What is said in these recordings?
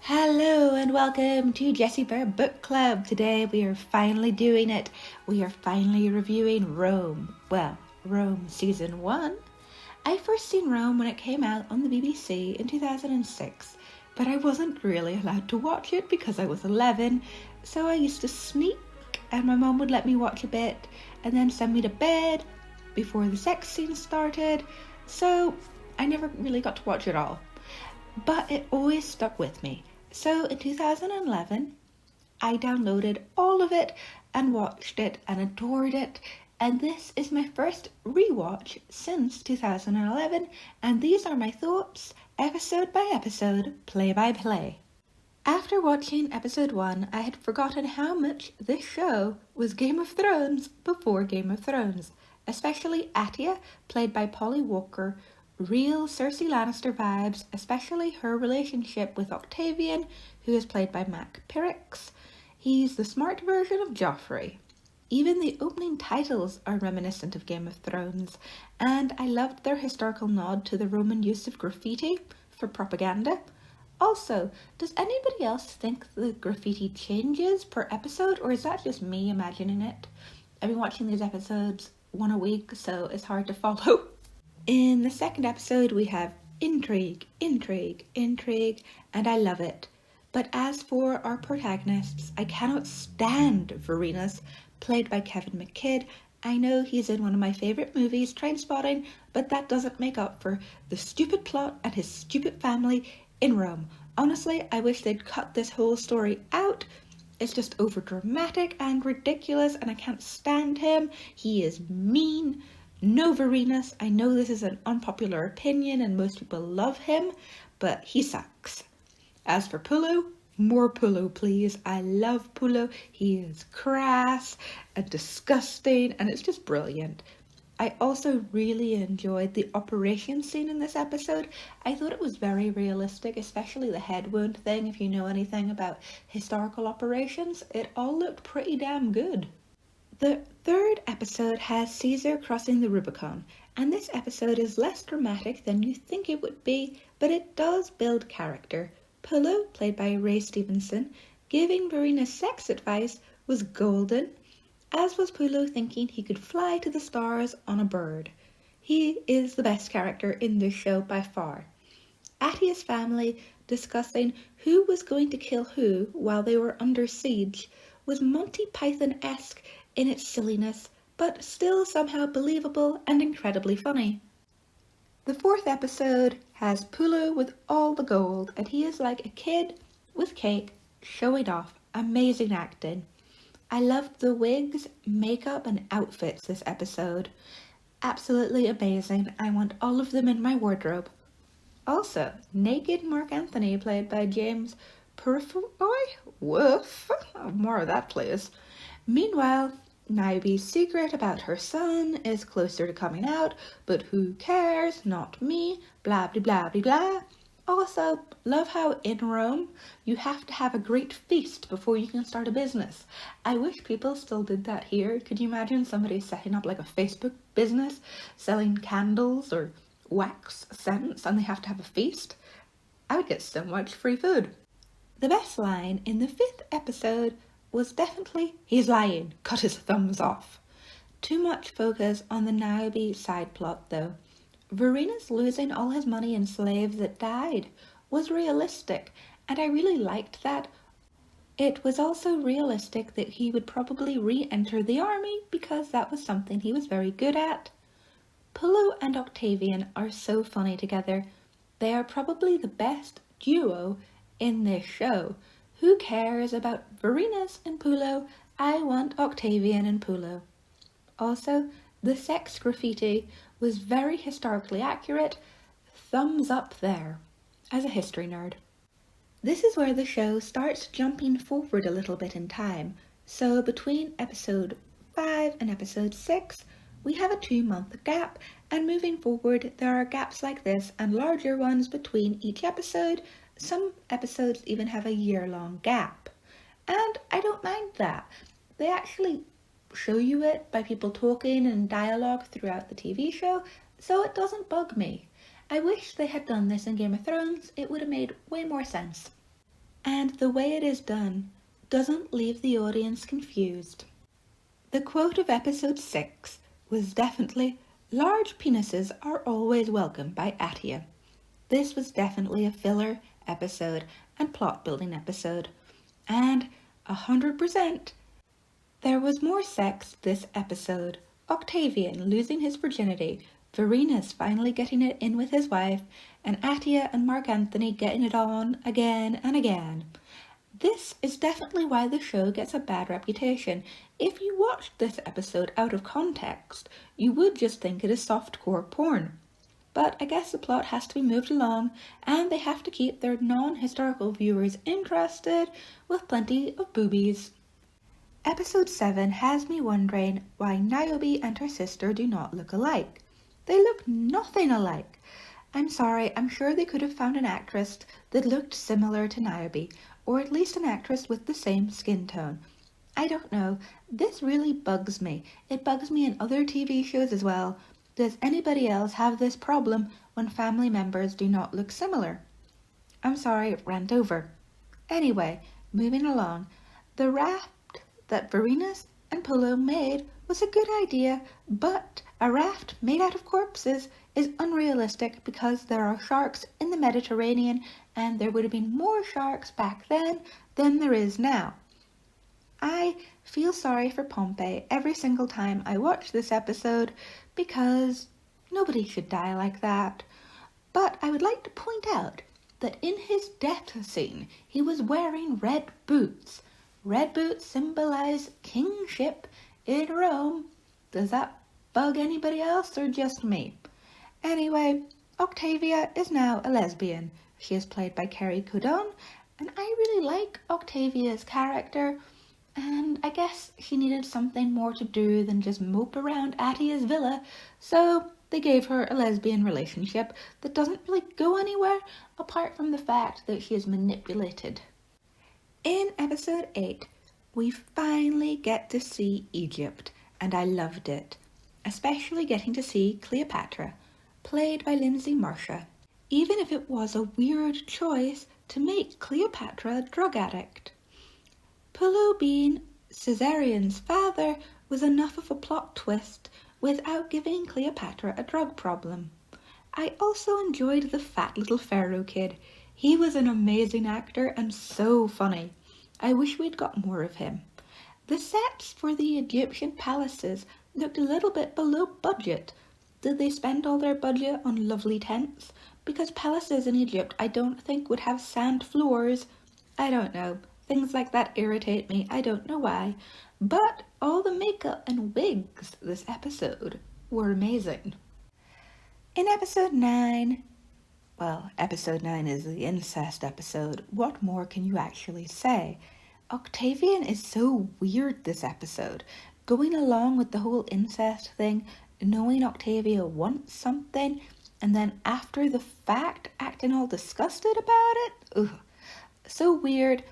Hello and welcome to Jessie Bear Book Club. Today we are finally doing it. We are finally reviewing Rome. Well, Rome Season 1. I first seen Rome when it came out on the BBC in 2006, but I wasn't really allowed to watch it because I was 11, so I used to sneak and my mum would let me watch a bit and then send me to bed before the sex scene started, so I never really got to watch it all. But it always stuck with me. So in 2011, I downloaded all of it and watched it and adored it. And this is my first rewatch since 2011. And these are my thoughts, episode by episode, play by play. After watching episode 1, I had forgotten how much this show was Game of Thrones before Game of Thrones. Especially Atia, played by Polly Walker, real Cersei Lannister vibes, especially her relationship with Octavian, who is played by Mac Pirix. He's the smart version of Joffrey. Even the opening titles are reminiscent of Game of Thrones, and I loved their historical nod to the Roman use of graffiti for propaganda. Also, does anybody else think the graffiti changes per episode, or is that just me imagining it? I've been watching these episodes one a week, so it's hard to follow. In the second episode, we have intrigue, and I love it. But as for our protagonists, I cannot stand Vorenus, played by Kevin McKidd. I know he's in one of my favourite movies, Trainspotting, but that doesn't make up for the stupid plot and his stupid family in Rome. Honestly, I wish they'd cut this whole story out. It's just overdramatic and ridiculous, and I can't stand him. He is mean. No Vorenus. I know this is an unpopular opinion and most people love him, but he sucks. As for Pullo, more Pullo please. I love Pullo. He is crass and disgusting and it's just brilliant. I also really enjoyed the operation scene in this episode. I thought it was very realistic, especially the head wound thing. If you know anything about historical operations, it all looked pretty damn good. The third episode has Caesar crossing the Rubicon, and this episode is less dramatic than you think it would be, but it does build character. Pullo, played by Ray Stevenson, giving Vorenus sex advice was golden, as was Pullo thinking he could fly to the stars on a bird. He is the best character in this show by far. Atia's family discussing who was going to kill who while they were under siege was Monty Python-esque in its silliness, but still somehow believable and incredibly funny. The fourth episode has Pullo with all the gold, and he is like a kid with cake, showing off. Amazing acting. I loved the wigs, makeup and outfits this episode. Absolutely amazing. I want all of them in my wardrobe. Also, naked Mark Anthony, played by James Purefoy. Woof. More of that, please. Meanwhile, Niobe's secret about her son is closer to coming out, but who cares? Not me. Blah blah blah blah blah. Also, love how in Rome you have to have a great feast before you can start a business. I wish people still did that here. Could you imagine somebody setting up like a Facebook business, selling candles or wax scents, and they have to have a feast? I would get so much free food. The best line in the fifth episode was definitely, he's lying, cut his thumbs off. Too much focus on the Niobe side plot though. Vorenus losing all his money and slaves that died was realistic, and I really liked that. It was also realistic that he would probably re-enter the army because that was something he was very good at. Pullo and Octavian are so funny together. They are probably the best duo in this show. Who cares about Vorenus and Pullo? I want Octavian and Pullo. Also, the sex graffiti was very historically accurate. Thumbs up there, as a history nerd. This is where the show starts jumping forward a little bit in time. So between episode 5 and episode 6, we have a 2-month gap, and moving forward there are gaps like this and larger ones between each episode. Some episodes even have a year-long gap. And I don't mind that. They actually show you it by people talking and dialogue throughout the TV show, so it doesn't bug me. I wish they had done this in Game of Thrones. It would have made way more sense. and the way it is done doesn't leave the audience confused. The quote of episode 6 was definitely, "Large penises are always welcome" by Atia. This was definitely a filler episode and plot building episode. And 100%, there was more sex this episode. Octavian losing his virginity, Vorenus finally getting it in with his wife, and Atia and Mark Antony getting it on again and again. This is definitely why the show gets a bad reputation. If you watched this episode out of context, you would just think it is softcore porn. But I guess the plot has to be moved along, and they have to keep their non-historical viewers interested with plenty of boobies. Episode 7 has me wondering why Niobe and her sister do not look alike. They look nothing alike. I'm sorry, I'm sure they could have found an actress that looked similar to Niobe, or at least an actress with the same skin tone. I don't know, this really bugs me. It bugs me in other TV shows as well. Does anybody else have this problem when family members do not look similar? I'm sorry, rant over. Anyway, moving along. The raft that Vorenus and Pullo made was a good idea, but a raft made out of corpses is unrealistic because there are sharks in the Mediterranean, and there would have been more sharks back then than there is now. I feel sorry for Pompey every single time I watch this episode because nobody should die like that. But I would like to point out that in his death scene, he was wearing red boots. Red boots symbolize kingship in Rome. Does that bug anybody else or just me? Anyway, Octavia is now a lesbian. She is played by Carrie Codon, and I really like Octavia'S character, and I guess she needed something more to do than just mope around Atia's villa, so they gave her a lesbian relationship that doesn't really go anywhere apart from the fact that she is manipulated. In episode 8, we finally get to see Egypt, and I loved it, especially getting to see Cleopatra, played by Lindsay Marcia, even if it was a weird choice to make Cleopatra a drug addict. Pullo being Caesarian's father was enough of a plot twist without giving Cleopatra a drug problem. I also enjoyed the fat little pharaoh kid. He was an amazing actor and so funny. I wish we'd got more of him. The sets for the Egyptian palaces looked a little bit below budget. Did they spend all their budget on lovely tents? Because palaces in Egypt I don't think would have sand floors. I don't know. Things like that irritate me. I don't know why. But all the makeup and wigs this episode were amazing. In episode 9, well, episode 9 is the incest episode. What more can you actually say? Octavian is so weird this episode. Going along with the whole incest thing, knowing Octavia wants something, and then after the fact, acting all disgusted about it. Ugh. So weird.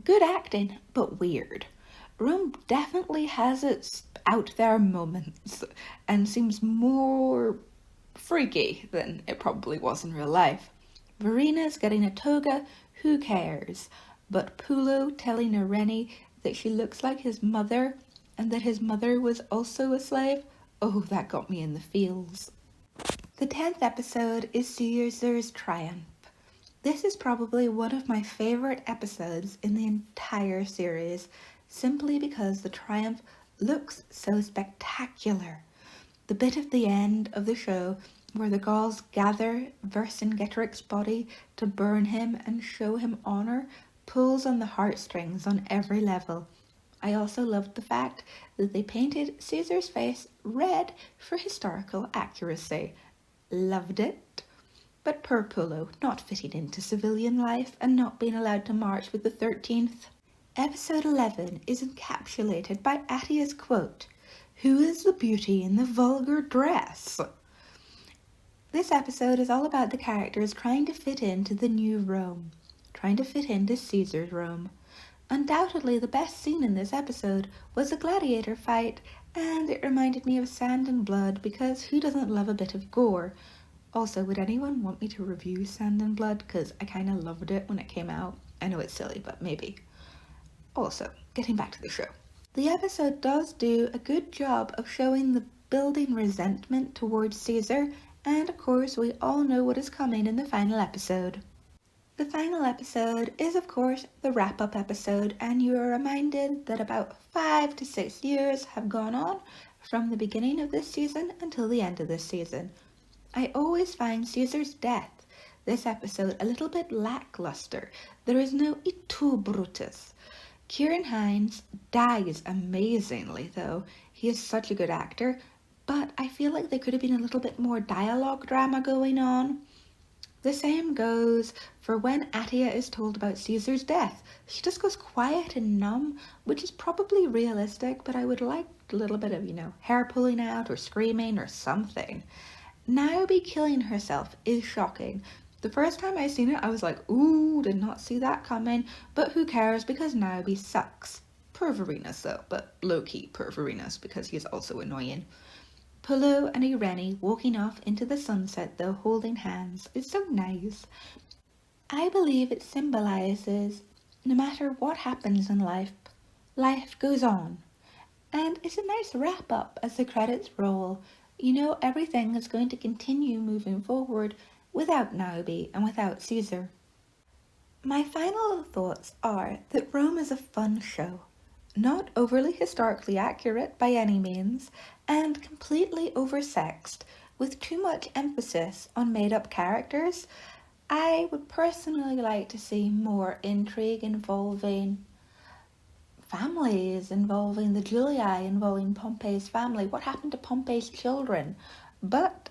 Good acting, but weird. Rome definitely has its out there moments and seems more freaky than it probably was in real life. Vorenus getting a toga, who cares? But Pullo telling Irene that she looks like his mother and that his mother was also a slave, oh, that got me in the feels. The 10th episode is Caesar's triumph. This is probably one of my favourite episodes in the entire series, simply because the triumph looks so spectacular. The bit at the end of the show where the Gauls gather Vercingetorix's body to burn him and show him honour pulls on the heartstrings on every level. I also loved the fact that they painted Caesar's face red for historical accuracy. Loved it. But poor Pullo, not fitting into civilian life and not being allowed to march with the 13th. Episode 11 is encapsulated by Atia's quote, "Who is the beauty in the vulgar dress?" This episode is all about the characters trying to fit into the new Rome, trying to fit into Caesar's Rome. Undoubtedly the best scene in this episode was the Gladiator Fight, and it reminded me of Sand and Blood because who doesn't love a bit of gore? Also, would anyone want me to review Sand and Blood? Because I kind of loved it when it came out. I know it's silly, but maybe. Also, getting back to the show. The episode does do a good job of showing the building resentment towards Caesar, and of course we all know what is coming in the final episode. The final episode is of course the wrap-up episode, and you are reminded that about 5 to 6 years have gone on from the beginning of this season until the end of this season. I always find Caesar's death this episode a little bit lackluster. There is no "Et tu, Brutus." Ciarán Hinds dies amazingly though. He is such a good actor, but I feel like there could have been a little bit more dialogue drama going on. The same goes for when Atia is told about Caesar's death. She just goes quiet and numb, which is probably realistic, but I would like a little bit of, hair pulling out or screaming or something. Niobe killing herself is shocking. The first time I seen it, I was like, ooh, did not see that coming, but who cares because Niobe sucks. Per Vorenus though, but low-key per Vorenus because he's also annoying. Pullo and Irene walking off into the sunset though, holding hands, is so nice. I believe it symbolises no matter what happens in life, life goes on. And it's a nice wrap up as the credits roll. Everything is going to continue moving forward without Niobe and without Caesar. My final thoughts are that Rome is a fun show. Not overly historically accurate by any means, and completely oversexed, with too much emphasis on made-up characters. I would personally like to see more intrigue involving families, involving the Julii, involving Pompey's family. What happened to Pompey's children? But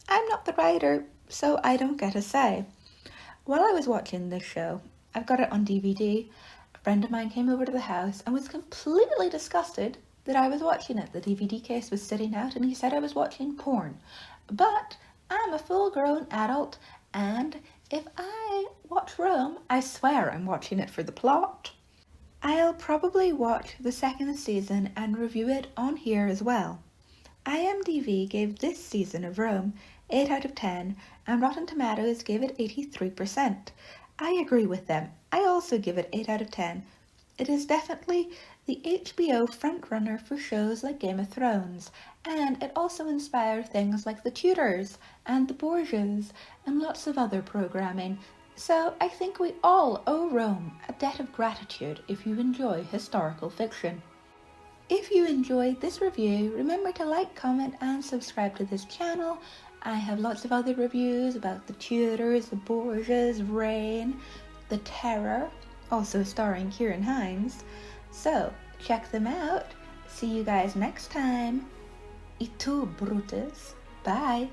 I'm not the writer, so I don't get a say. While I was watching this show, I've got it on DVD, a friend of mine came over to the house and was completely disgusted that I was watching it. The DVD case was sitting out and he said I was watching porn. But I'm a full-grown adult, and if I watch Rome, I swear I'm watching it for the plot. I'll probably watch the second season and review it on here as well. IMDb gave this season of Rome 8 out of 10, and Rotten Tomatoes gave it 83%. I agree with them. I also give it 8 out of 10. It is definitely the HBO frontrunner for shows like Game of Thrones, and it also inspired things like The Tudors and The Borgias and lots of other programming. So I think we all owe Rome a debt of gratitude if you enjoy historical fiction. If you enjoyed this review, remember to like, comment and subscribe to this channel. I have lots of other reviews about the Tudors, the Borgias, Reign, the Terror, also starring Ciarán Hinds. So check them out. See you guys next time. Et tu, Brutus. Bye.